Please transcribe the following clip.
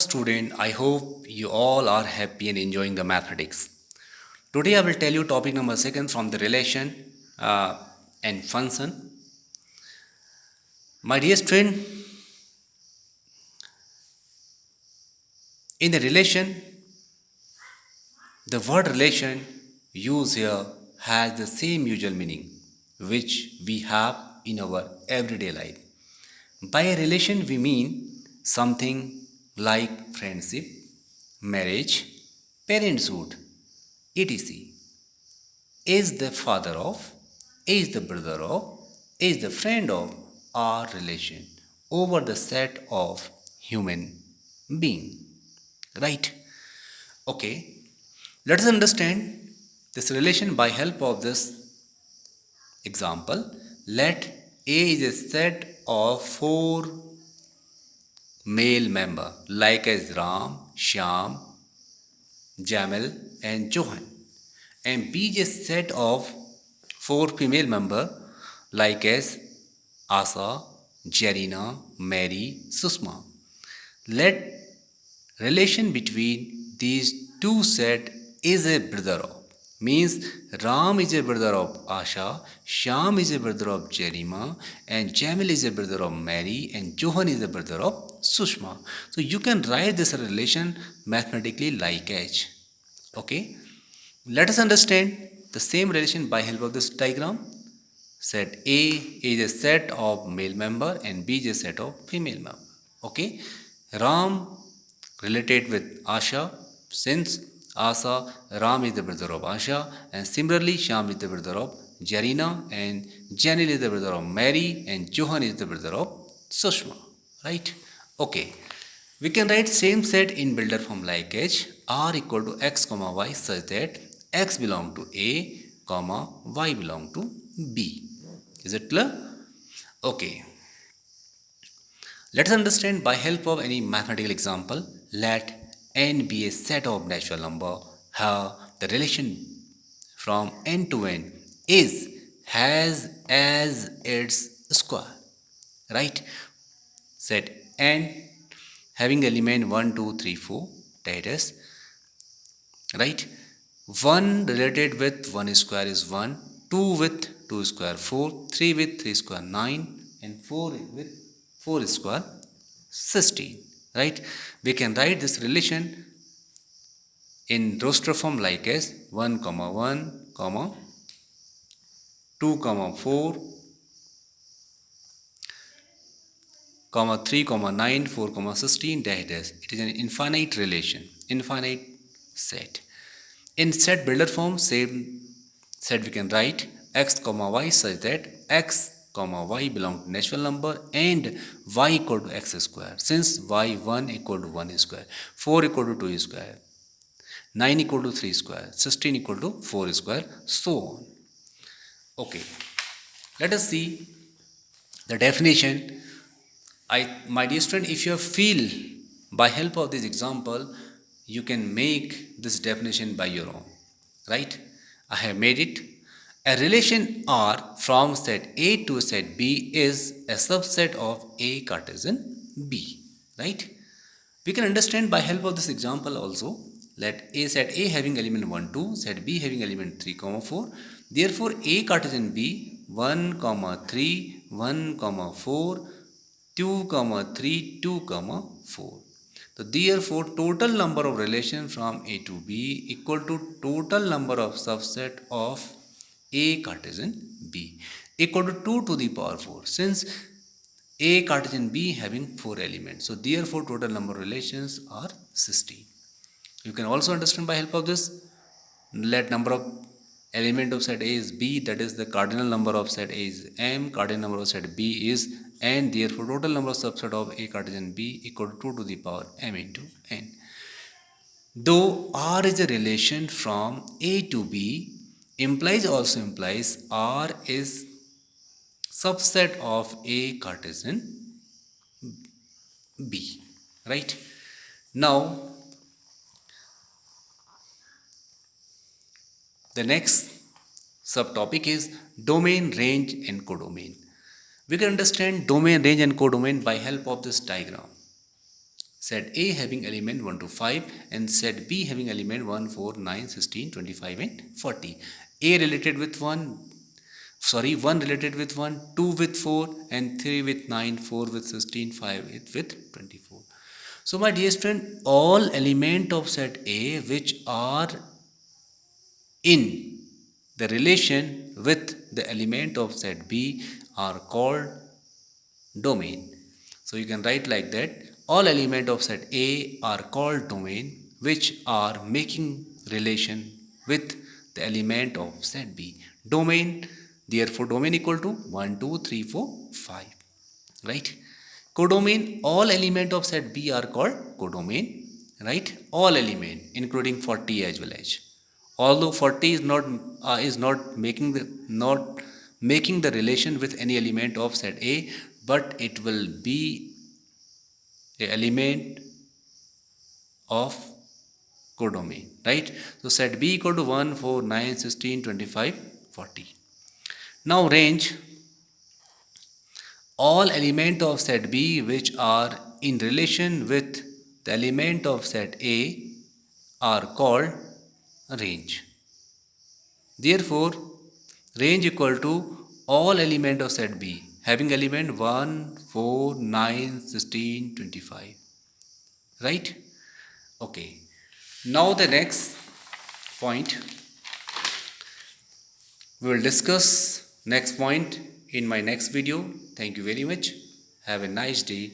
Student, I hope you all are happy and enjoying the mathematics. Today I will tell you topic number second from the relation and function. My dear student, in the relation, the word relation used here has the same usual meaning which we have in our everyday life. By a relation, we mean something like friendship, marriage, parenthood, etc. Is the father of, is the brother of, is the friend of our relation over the set of human being. Right? Okay. Let us understand this relation by help of this example. Let A is a set of four male member like as Ram, Shyam, Jamil and Johan. And B is a set of four female member like as Asa, Jarina, Mary, Susma. Let relation between these two set is a brother of. Means Ram is a brother of Asha, Shyam is a brother of Jerima, and Jamil is a brother of Mary, and Johan is a brother of Sushma. So you can write this relation mathematically like as. Okay. Let us understand the same relation by help of this diagram. Set A is a set of male member and B is a set of female member. Okay. Ram related with Asha since Asa, Ram is the brother of Asha, and similarly Sham is the brother of Jarina, and Janil is the brother of Mary, and Johan is the brother of Sushma. Right? Okay. We can write same set in builder form like h r equal to x comma y such that x belong to A comma y belong to B. Is it clear? Okay. Let us understand by help of any mathematical example. Let n be a set of natural number. Here the relation from n to n is has as its square. Right? Set n having element 1, 2, 3, 4, that is right. 1 related with 1 square is 1, 2 with 2 square 4, 3 with 3 square 9, and 4 with 4 square 16. Right? We can write this relation in roster form like as 1 comma 1 comma 2 comma 4 comma 3 comma 9 4 comma 16, that is it is an infinite relation, infinite set. In set builder form, same set we can write x comma y such that x comma y belong to natural number and y equal to x square. Since y1 equal to 1 square, 4 equal to 2 square, 9 equal to 3 square, 16 equal to 4 square, so on. Okay, let us see the definition. My dear student, if you feel by help of this example, you can make this definition by your own. Right? I have made it. A relation R from set A to set B is a subset of A Cartesian B. Right? We can understand by help of this example also. Let A set A having element 1, 2, set B having element 3, 4. Therefore, A Cartesian B 1, 3, 1, 4, 2, 3, 2, 4. So therefore, total number of relation from A to B equal to total number of subset of A Cartesian B equal to 2 to the power 4. Since A Cartesian B having 4 elements, so therefore total number of relations are 16. You can also understand by help of this. Let number of element of set A is B, that is the cardinal number of set A is M, cardinal number of set B is N, therefore total number of subset of A Cartesian B equal to 2 to the power M into N. Though R is a relation from A to B, also implies R is subset of A Cartesian B. Right? Now, the next subtopic is domain, range and codomain. We can understand domain, range and codomain by help of this diagram. Set A having element 1 to 5 and set B having element 1, 4, 9, 16, 25 and 40. A related with 1, 1 related with 1, 2 with 4 and 3 with 9, 4 with 16, 5 with 24. So my dear student, all element of set A which are in the relation with the element of set B are called domain. So you can write like that, all element of set A are called domain which are making relation with the element of set B. Domain, therefore domain equal to 1, 2, 3, 4, 5. Right? Codomain, all element of set B are called codomain. Right? All element including 40 as well as. Although 40 is not making the relation with any element of set A, but it will be a element of codomain, right? So set B equal to 1, 4, 9, 16, 25, 40. Now range, all element of set B which are in relation with the element of set A are called range. Therefore, range equal to all element of set B having element 1, 4, 9, 16, 25. Right? Okay. Now the next point, we will discuss next point in my next video. Thank you very much. Have a nice day.